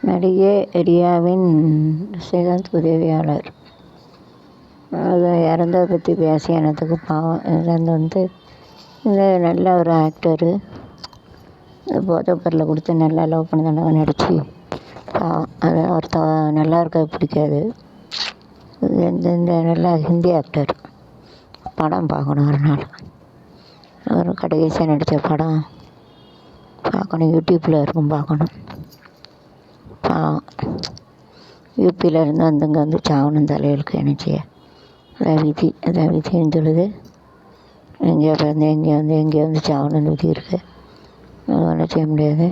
நடிகை ரியாவின் விஜயகாந்த் உதவியாளர் அது இறந்ததை பற்றி பேசி எனக்கு பாவம். இதில் இந்த நல்ல ஒரு ஆக்டரு போதைப் பொருளை கொடுத்து நல்லா லவ் பண்ண நடித்து பாவம். அது அவர் நல்லா இருக்க பிடிக்காது. இந்த நல்ல ஹிந்தி ஆக்டர் படம் பார்க்கணும் ஒரு நாள். அவர் கடைசியாக நடித்த படம் பார்க்கணும். யூடியூப்பில் இருக்கும், பார்க்கணும். பாவம், யூபியில் இருந்து இங்கே சாவணும் தலைகளுக்கு நினச்சி. அதான் விதின்னு சொல்லுது. எங்கேயோ பிறந்து எங்கேயோ சாவணும்னு விதி இருக்குது. அது ஒன்றும் செய்ய முடியாது.